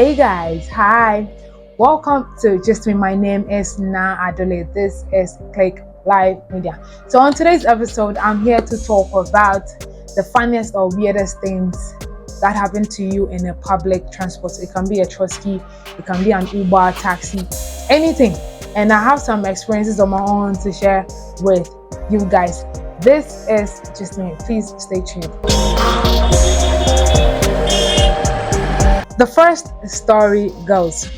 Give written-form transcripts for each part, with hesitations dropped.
Hey guys, hi. Welcome to Just Me. My name is Naa Adoley. This is Kliq Live Media. So on today's episode, I'm here to talk about the funniest or weirdest things that happen to you in a public transport. It can be a trosky, it can be an Uber, taxi, anything. And I have some experiences of my own to share with you guys. This is Just Me. Please stay tuned. The first story goes.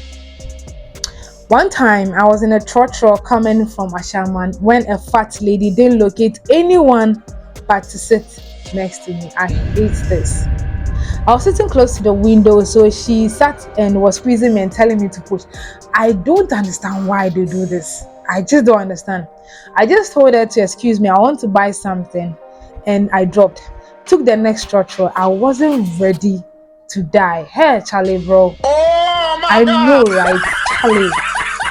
One time I was in a trotro coming from Ashaman when a fat lady didn't locate anyone but to sit next to me. I hate this. I was sitting close to the window, so she sat and was squeezing me and telling me to push. I don't understand why they do this. I just don't understand. I just told her to excuse me, I want to buy something, and I dropped. Took the next trotro. I wasn't ready to die. Hey, Charlie, bro. I know, right? Charlie.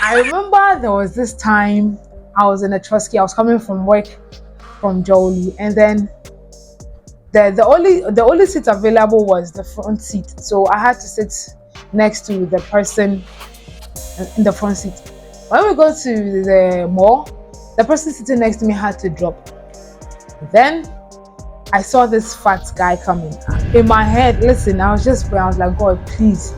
I remember there was this time I was in a trosky. I was coming from work from Jolie, and then the only seat available was the front seat. So I had to sit next to the person in the front seat. When we go to the mall, the person sitting next to me had to drop. Then I saw this fat guy coming. In my head, listen, I was like, God, please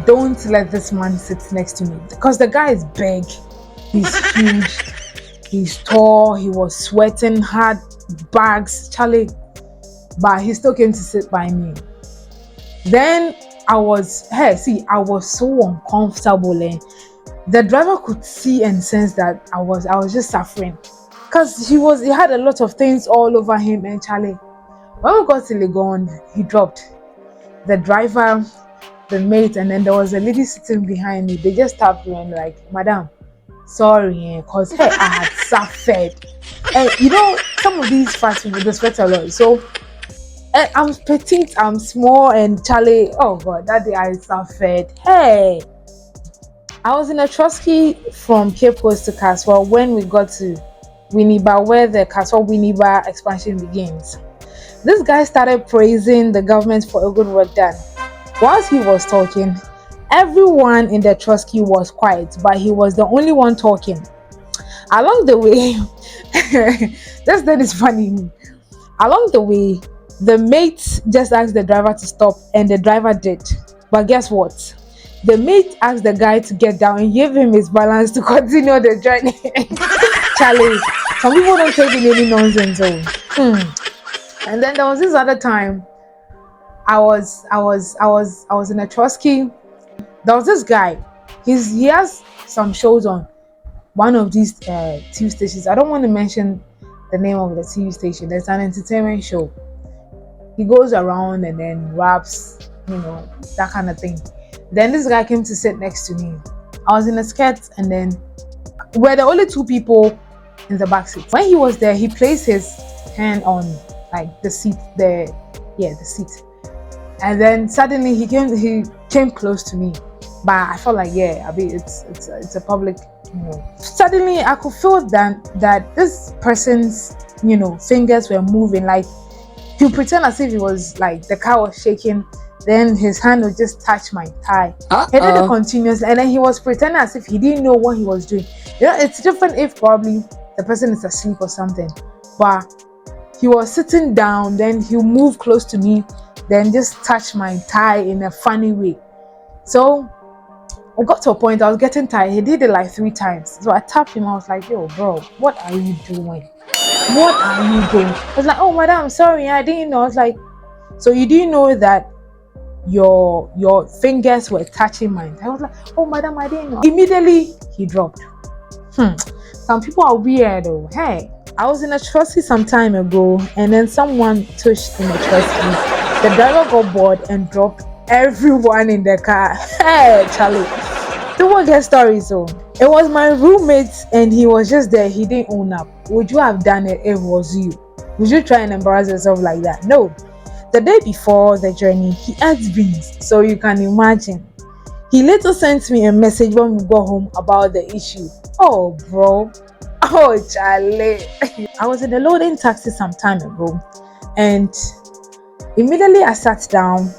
don't let this man sit next to me, because the guy is big, he's huge, he's tall, he was sweating, had bags, Charlie, but he still came to sit by me. Then I was so uncomfortable, and the driver could see and sense that I was just suffering, because he had a lot of things all over him. And Charlie, when we got to Legon, he dropped. The driver, the mate, and then there was a lady sitting behind me. They just tapped me and like, Madam, sorry, because I had suffered. And you know, some of these fast people they sweat a lot. So I'm petite, I'm small, and Charlie, oh God, that day I suffered. Hey, I was in a trosky from Cape Coast to Caswell when we got to Winneba, where the Caswell Winneba expansion begins. This guy started praising the government for a good work done. Whilst he was talking, everyone in the trosky was quiet, but he was the only one talking. Along the way, this thing is funny. Along the way, the mate just asked the driver to stop, and the driver did. But guess what? The mate asked the guy to get down and gave him his balance to continue the journey. Charlie, some people don't take in any nonsense. And then there was this other time. I was in a trosky. There was this guy. He has some shows on one of these TV stations. I don't want to mention the name of the TV station. There's an entertainment show. He goes around and then raps, that kind of thing. Then this guy came to sit next to me. I was in a skirt, and then we're the only two people in the back seat. When he was there, he placed his hand on like the seat, the seat. And then suddenly he came close to me, but I felt like it's a public. Suddenly I could feel that this person's fingers were moving. Like he pretend as if he was like the car was shaking. Then his hand would just touch my thigh. He did it continuously, and then he was pretending as if he didn't know what he was doing. It's different if probably the person is asleep or something, but he was sitting down. Then he'll move close to me, then just touch my thigh in a funny way. So I got to a point I was getting tired. He did it like 3 times. So I tapped him. I was like, yo, bro, what are you doing? What are you doing? I was like, oh, madam, sorry, I didn't know. I was like, so you didn't know that your fingers were touching mine? I was like, oh, madam, I didn't know. Immediately he dropped. Some people are weird though. Hey, I was in a trosky some time ago, and then someone touched in the trosky. The driver got bored and dropped everyone in the car. Hey, Charlie. People get stories, so it was my roommate, and he was just there. He didn't own up. Would you have done it if it was you? Would you try and embarrass yourself like that? No. The day before the journey, he ate beans, so you can imagine. He later sent me a message when we got home about the issue. Oh, bro. Oh, Charlie. I was in a loading taxi some time ago, and immediately I sat down.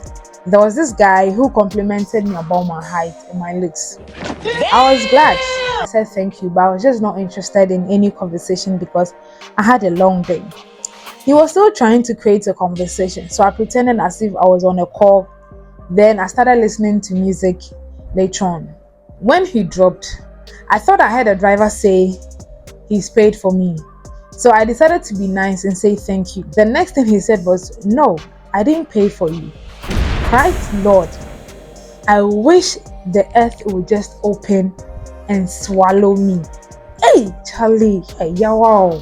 There was this guy who complimented me about my height and my looks. I was glad. I said thank you, but I was just not interested in any conversation because I had a long day. He was still trying to create a conversation, so I pretended as if I was on a call. Then I started listening to music later on. When he dropped, I thought I heard a driver say he's paid for me. So I decided to be nice and say thank you. The next thing he said was, "No, I didn't pay for you." Christ Lord, I wish the earth would just open and swallow me. Hey, Charlie, hey, yeah, wow.